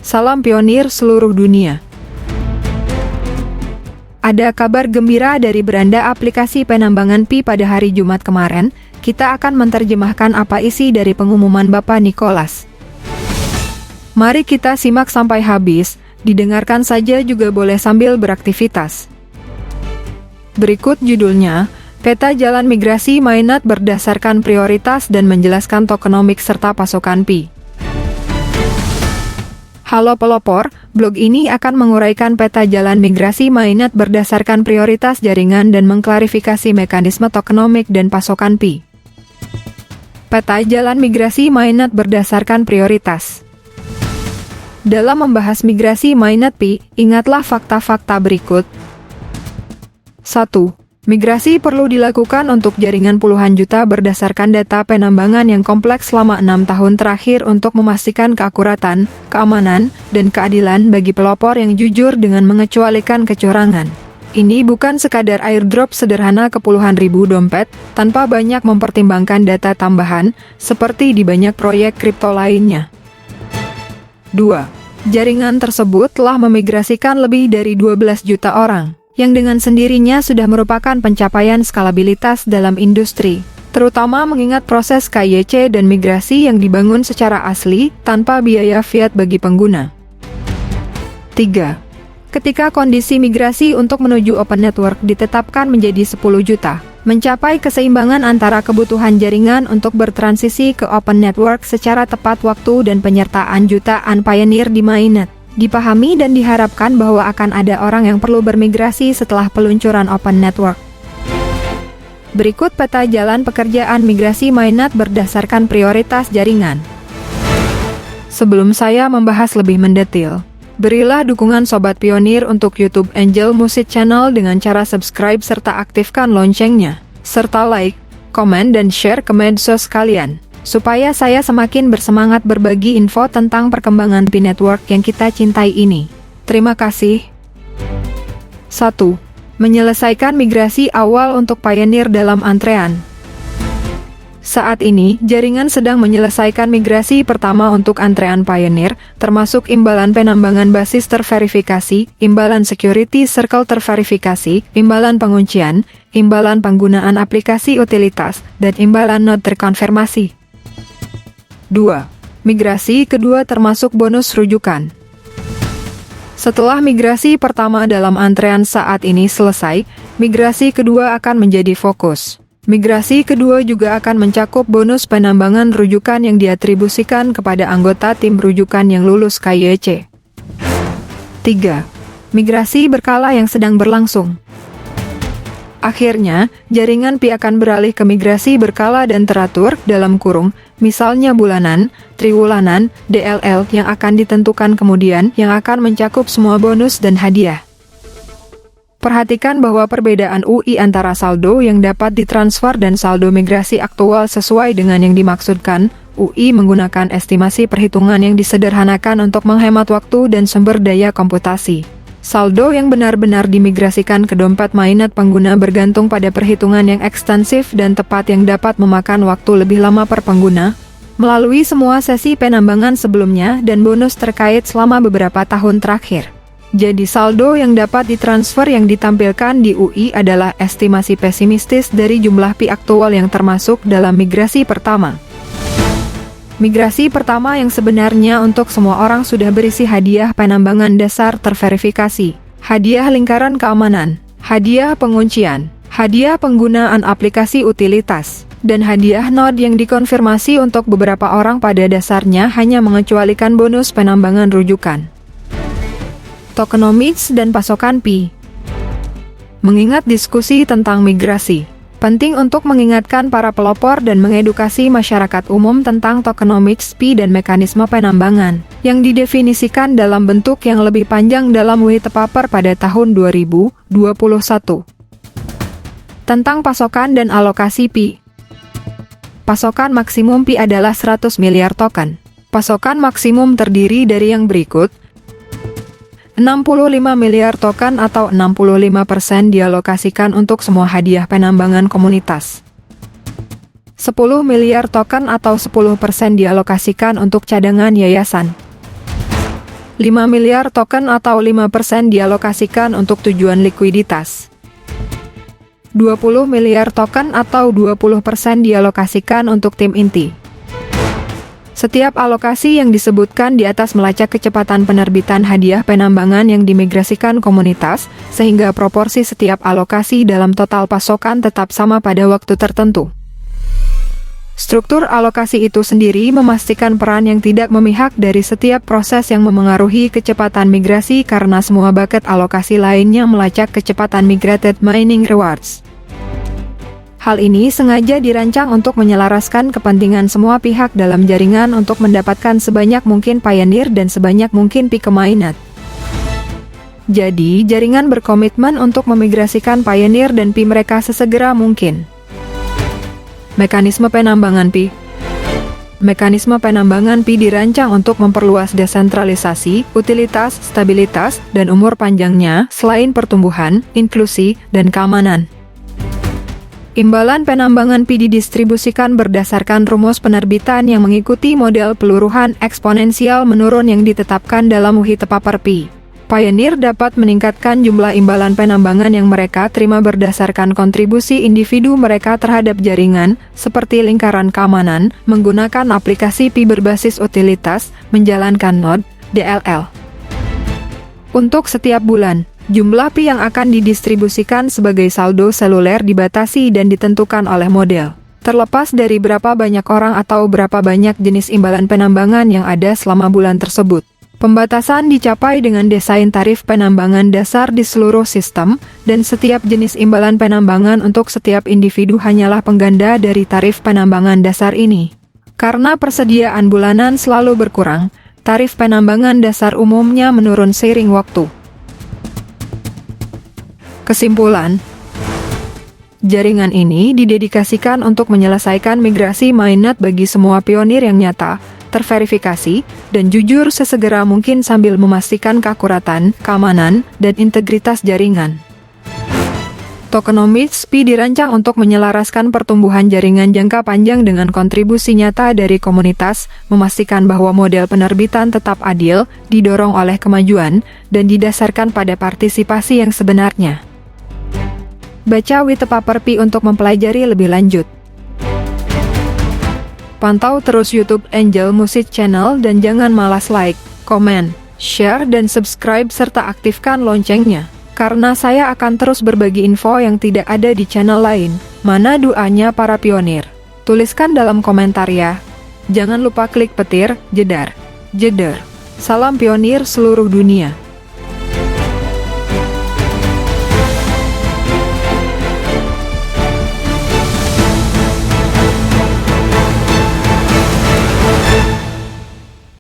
Salam pionir seluruh dunia. Ada kabar gembira dari beranda aplikasi penambangan Pi pada hari Jumat kemarin. Kita akan menerjemahkan apa isi dari pengumuman Bapak Nicholas. Mari kita simak sampai habis, didengarkan saja juga boleh sambil beraktivitas. Berikut judulnya, Peta Jalan Migrasi Mainnet berdasarkan prioritas dan menjelaskan tokenomics serta pasokan Pi. Halo pelopor, blog ini akan menguraikan peta jalan migrasi mainnet berdasarkan prioritas jaringan dan mengklarifikasi mekanisme tokenomik dan pasokan Pi. Peta jalan migrasi mainnet berdasarkan prioritas. Dalam membahas migrasi mainnet Pi, ingatlah fakta-fakta berikut. 1. Migrasi perlu dilakukan untuk jaringan puluhan juta berdasarkan data penambangan yang kompleks selama 6 tahun terakhir untuk memastikan keakuratan, keamanan, dan keadilan bagi pelopor yang jujur dengan mengecualikan kecurangan. Ini bukan sekadar airdrop sederhana ke puluhan ribu dompet, tanpa banyak mempertimbangkan data tambahan, seperti di banyak proyek kripto lainnya. 2. Jaringan tersebut telah memigrasikan lebih dari 12 juta orang, yang dengan sendirinya sudah merupakan pencapaian skalabilitas dalam industri, terutama mengingat proses KYC dan migrasi yang dibangun secara asli, tanpa biaya fiat bagi pengguna. 3. Ketika kondisi migrasi untuk menuju Open Network ditetapkan menjadi 10 juta, mencapai keseimbangan antara kebutuhan jaringan untuk bertransisi ke Open Network secara tepat waktu dan penyertaan jutaan pioneer di mainnet. Dipahami dan diharapkan bahwa akan ada orang yang perlu bermigrasi setelah peluncuran Open Network. Berikut peta jalan pekerjaan migrasi mainnet berdasarkan prioritas jaringan. Sebelum saya membahas lebih mendetil, berilah dukungan Sobat Pionir untuk YouTube Angel Music Channel dengan cara subscribe serta aktifkan loncengnya, serta like, komen, dan share ke medsos kalian, supaya saya semakin bersemangat berbagi info tentang perkembangan Pi Network yang kita cintai ini. Terima kasih. 1. Menyelesaikan migrasi awal untuk pioneer dalam antrean. Saat ini, jaringan sedang menyelesaikan migrasi pertama untuk antrean pioneer, termasuk imbalan penambangan basis terverifikasi, imbalan security circle terverifikasi, imbalan penguncian, imbalan penggunaan aplikasi utilitas, dan imbalan node terkonfirmasi. 2. Migrasi kedua termasuk bonus rujukan. Setelah migrasi pertama dalam antrean saat ini selesai, migrasi kedua akan menjadi fokus. Migrasi kedua juga akan mencakup bonus penambangan rujukan yang diatribusikan kepada anggota tim rujukan yang lulus KYC. 3. Migrasi berkala yang sedang berlangsung. Akhirnya, jaringan Pi akan beralih ke migrasi berkala dan teratur, dalam kurung, misalnya bulanan, triwulanan, DLL yang akan ditentukan kemudian yang akan mencakup semua bonus dan hadiah. Perhatikan bahwa perbedaan UI antara saldo yang dapat ditransfer dan saldo migrasi aktual sesuai dengan yang dimaksudkan. UI menggunakan estimasi perhitungan yang disederhanakan untuk menghemat waktu dan sumber daya komputasi. Saldo yang benar-benar dimigrasikan ke dompet mainnet pengguna bergantung pada perhitungan yang ekstensif dan tepat yang dapat memakan waktu lebih lama per pengguna, melalui semua sesi penambangan sebelumnya dan bonus terkait selama beberapa tahun terakhir. Jadi saldo yang dapat ditransfer yang ditampilkan di UI adalah estimasi pesimistis dari jumlah Pi aktual yang termasuk dalam migrasi pertama. Migrasi pertama yang sebenarnya untuk semua orang sudah berisi hadiah penambangan dasar terverifikasi, hadiah lingkaran keamanan, hadiah penguncian, hadiah penggunaan aplikasi utilitas, dan hadiah node yang dikonfirmasi untuk beberapa orang pada dasarnya hanya mengecualikan bonus penambangan rujukan. Tokenomics dan pasokan Pi. Mengingat diskusi tentang migrasi, penting untuk mengingatkan para pelopor dan mengedukasi masyarakat umum tentang tokenomics Pi dan mekanisme penambangan, yang didefinisikan dalam bentuk yang lebih panjang dalam white paper pada tahun 2021. Tentang pasokan dan alokasi Pi. Pasokan maksimum Pi adalah 100 miliar token. Pasokan maksimum terdiri dari yang berikut: 65 miliar token atau 65% dialokasikan untuk semua hadiah penambangan komunitas. 10 miliar token atau 10% dialokasikan untuk cadangan yayasan. 5 miliar token atau 5% dialokasikan untuk tujuan likuiditas. 20 miliar token atau 20% dialokasikan untuk tim inti. Setiap alokasi yang disebutkan di atas melacak kecepatan penerbitan hadiah penambangan yang dimigrasikan komunitas, sehingga proporsi setiap alokasi dalam total pasokan tetap sama pada waktu tertentu. Struktur alokasi itu sendiri memastikan peran yang tidak memihak dari setiap proses yang memengaruhi kecepatan migrasi karena semua bucket alokasi lainnya melacak kecepatan migrated mining rewards. Hal ini sengaja dirancang untuk menyelaraskan kepentingan semua pihak dalam jaringan untuk mendapatkan sebanyak mungkin pioneer dan sebanyak mungkin peak mainnet. Jadi, jaringan berkomitmen untuk memigrasikan pioneer dan Pi mereka sesegera mungkin. Mekanisme penambangan Pi. Mekanisme penambangan Pi dirancang untuk memperluas desentralisasi, utilitas, stabilitas, dan umur panjangnya selain pertumbuhan, inklusi, dan keamanan. Imbalan penambangan Pi didistribusikan berdasarkan rumus penerbitan yang mengikuti model peluruhan eksponensial menurun yang ditetapkan dalam White Paper Pi. Pioneer dapat meningkatkan jumlah imbalan penambangan yang mereka terima berdasarkan kontribusi individu mereka terhadap jaringan, seperti lingkaran keamanan, menggunakan aplikasi Pi berbasis utilitas, menjalankan node, DLL. Untuk setiap bulan, jumlah Pi yang akan didistribusikan sebagai saldo seluler dibatasi dan ditentukan oleh model. Terlepas dari berapa banyak orang atau berapa banyak jenis imbalan penambangan yang ada selama bulan tersebut. Pembatasan dicapai dengan desain tarif penambangan dasar di seluruh sistem, dan setiap jenis imbalan penambangan untuk setiap individu hanyalah pengganda dari tarif penambangan dasar ini. Karena persediaan bulanan selalu berkurang, tarif penambangan dasar umumnya menurun seiring waktu. Kesimpulan, jaringan ini didedikasikan untuk menyelesaikan migrasi mainnet bagi semua pionir yang nyata, terverifikasi, dan jujur sesegera mungkin sambil memastikan keakuratan, keamanan, dan integritas jaringan. Tokenomics Pi dirancang untuk menyelaraskan pertumbuhan jaringan jangka panjang dengan kontribusi nyata dari komunitas, memastikan bahwa model penerbitan tetap adil, didorong oleh kemajuan, dan didasarkan pada partisipasi yang sebenarnya. Baca White Paper Pi untuk mempelajari lebih lanjut. Pantau terus YouTube Angel Music Channel dan jangan malas like, komen, share, dan subscribe serta aktifkan loncengnya. Karena saya akan terus berbagi info yang tidak ada di channel lain. Mana doanya para pionir? Tuliskan dalam komentar ya. Jangan lupa klik petir, jedar. Salam pionir seluruh dunia.